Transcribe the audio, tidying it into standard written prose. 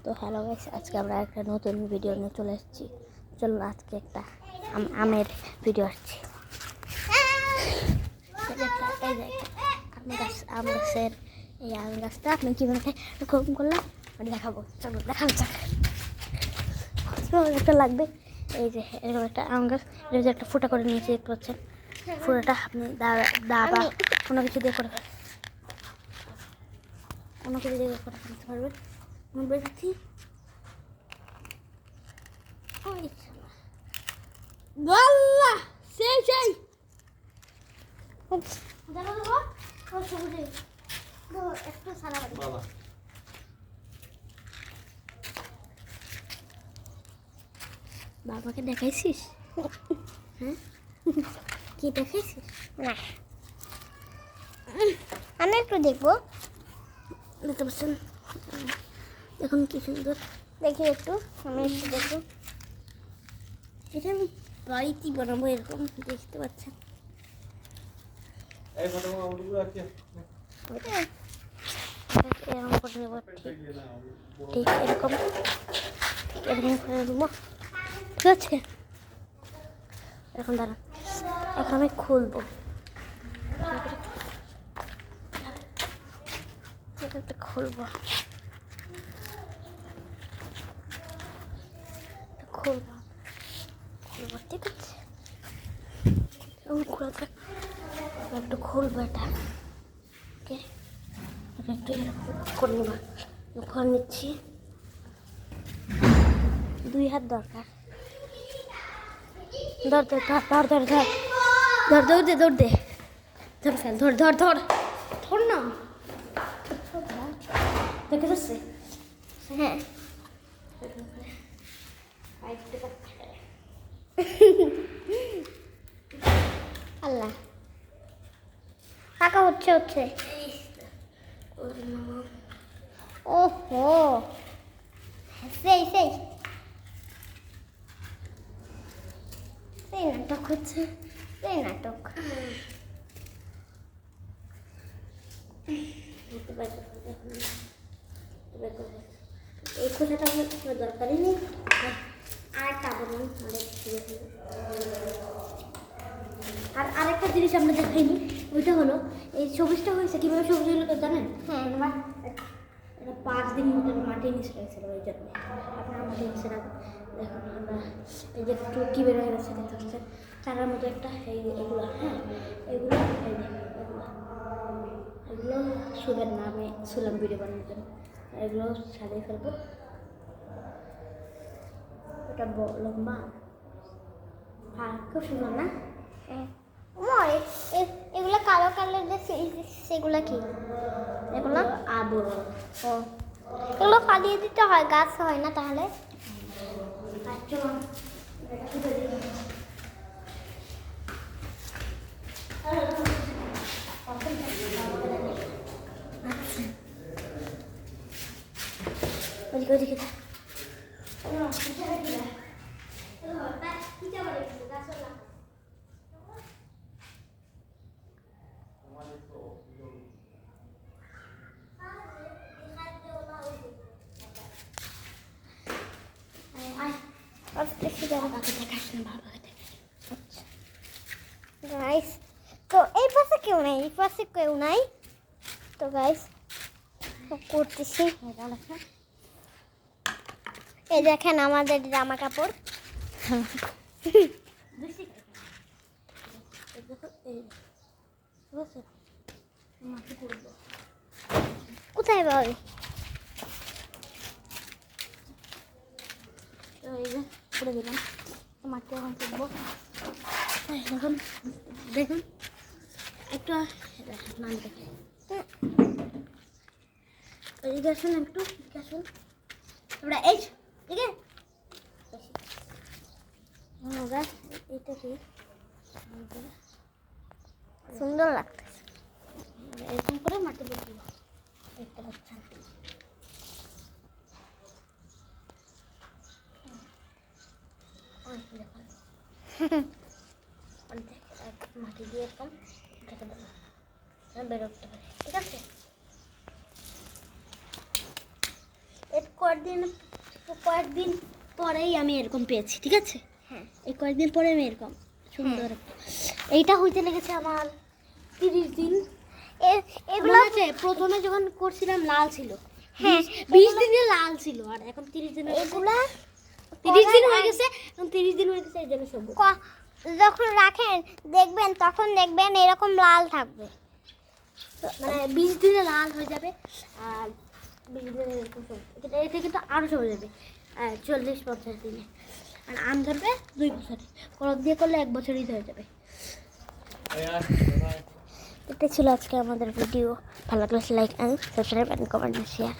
তো hello guys, আজকে আমরা একটা নতুন ভিডিও নিয়ে চলে এসেছি। চলুন আজকে একটা আমের ভিডিও আসছি। আম গাছের এই আম গাছটা আপনি কীভাবে রোপণ করলাম মানে দেখাবো। চলুন দেখাবো যাক। একটা লাগবে এই যে এরকম একটা আম গাছ, এটা যে একটা ফুটা করে নিয়েছি দেখতে পাচ্ছেন। ফুটাটা আপনি দা বা কোনো কিছু দিয়ে করে অন্য কিছু দিয়ে করে ফেলতে পারবেন। আমি বেরোচ্ছি সেই একটু সারা বাবাকে দেখাইছিস? হ্যাঁ, কি দেখাইছিস? না, আমি একটু দেখবো। দেখতে পাচ্ছেন, দেখুন কি সুন্দর। দেখি একটু, আমি একটু দেখবো। এটা আমি বাড়িতেই বানাবো, এরকম দেখতে পাচ্ছেন। এরকম করে নেবো, ঠিক এরকম এরকম করে নেবো, ঠিক আছে? এখন দাঁড়ান, এখন আমি খুলবো। খুলবো খুলবো খুলবো ঠিক আছে। খোলা থাক, একটু খুলবো এটা। ওকে, একটু এরকম করে নেবো। খুলে নিচ্ছি, 2 হাত দরকার। ধর ধর ধর ধর ধর ধর ধর দৌড় দে দৌড় দে, ধর ফেল, ধর ধর ধর ধর না, দেখে যাচ্ছে। হ্যাঁ, আল্লাহ কাকা হচ্ছে ওহো, সেই সেই সেই নাটক হচ্ছে, সেই নাটক। এই খোসাটা আমার কোনো দরকারই নেই। আর টাবো আর আরেকটা জিনিস আমরা দেখাইনি, ওইটা হলো এই সবুজটা হয়েছে কীভাবে সবুজ হলো তো জানেন? হ্যাঁ, এটা 5 দিন মতো মাটির নিচে রয়েছিল, ওই জন্য আপনারা মাটির নিচে রাখবেন। দেখুন আমরা এই যে টুকি বের হয়ে গেছে দেখতে পাচ্ছেন, চারার মতো একটা এগুলো, হ্যাঁ এগুলো এগুলো শুভের নামে শুলাম ভিডিও বানানোর জন্য। এগুলো সাজিয়ে ফেলবো। এটা লম্বা, হ্যাঁ খুব সুন্দর না? এগুলো কালো কালার, সেগুলো কি? এগুলো আবর। ও, এগুলো ফালিয়ে দিতে হয়, গাছ হয় না তাহলে? ওদিকে গাইস, তো এই পাশে কেউ নাই, এই পাশে কেউ নাই। তো গাইস করতেছি, এই দেখেন আমাদের জামা কাপড়। কোথায় পাবি? এই যে করে দিলাম, মাটি এখন তুলবো। এখন দেখুন একটু নাম দেখে এদিকে আসুন, একটু আসুন আমরা এই ঠিক আছে। এটা কি সুন্দর লাগতেছে। এরকম করে মাটি দিয়ে দিল, দেখতে পাচ্ছেন। মাটি দিয়ে এরকম ঢেকে দেবো, বেরোতে পারে, ঠিক আছে? কয়েকদিন পরেই আমি এরকম পেয়েছি, ঠিক আছে? হ্যাঁ। এই কয়েকদিন পরে আমি এরকম সুন্দর একটা, এইটা হইতে লেগেছে আমার 30 দিন। এগুলো মনে আছে প্রথমে যখন করছিলাম লাল ছিল, হ্যাঁ 20 দিনে লাল ছিল, আর এখন 30 দিন হয়ে গেছে। এগুলা 30 দিন হয়ে গেছে, এখন 30 দিন হয়ে গেছে, এই জন্য সবুজ। যখন রাখেন দেখবেন, তখন দেখবেন এরকম লাল থাকবে। মানে 20 দিনে লাল হয়ে যাবে, আর 20 দিনে এরকম সবুজ। এটা কিন্তু আরও সবুজ যাবে 40-50 দিনে। আর আম ধরবে 2 বছরে, কলম দিয়ে করলে 1 বছরই হয়ে যাবে। এটা ছিল আজকে আমাদের ভিডিও। ভালো লাগলে like and subscribe and comment share.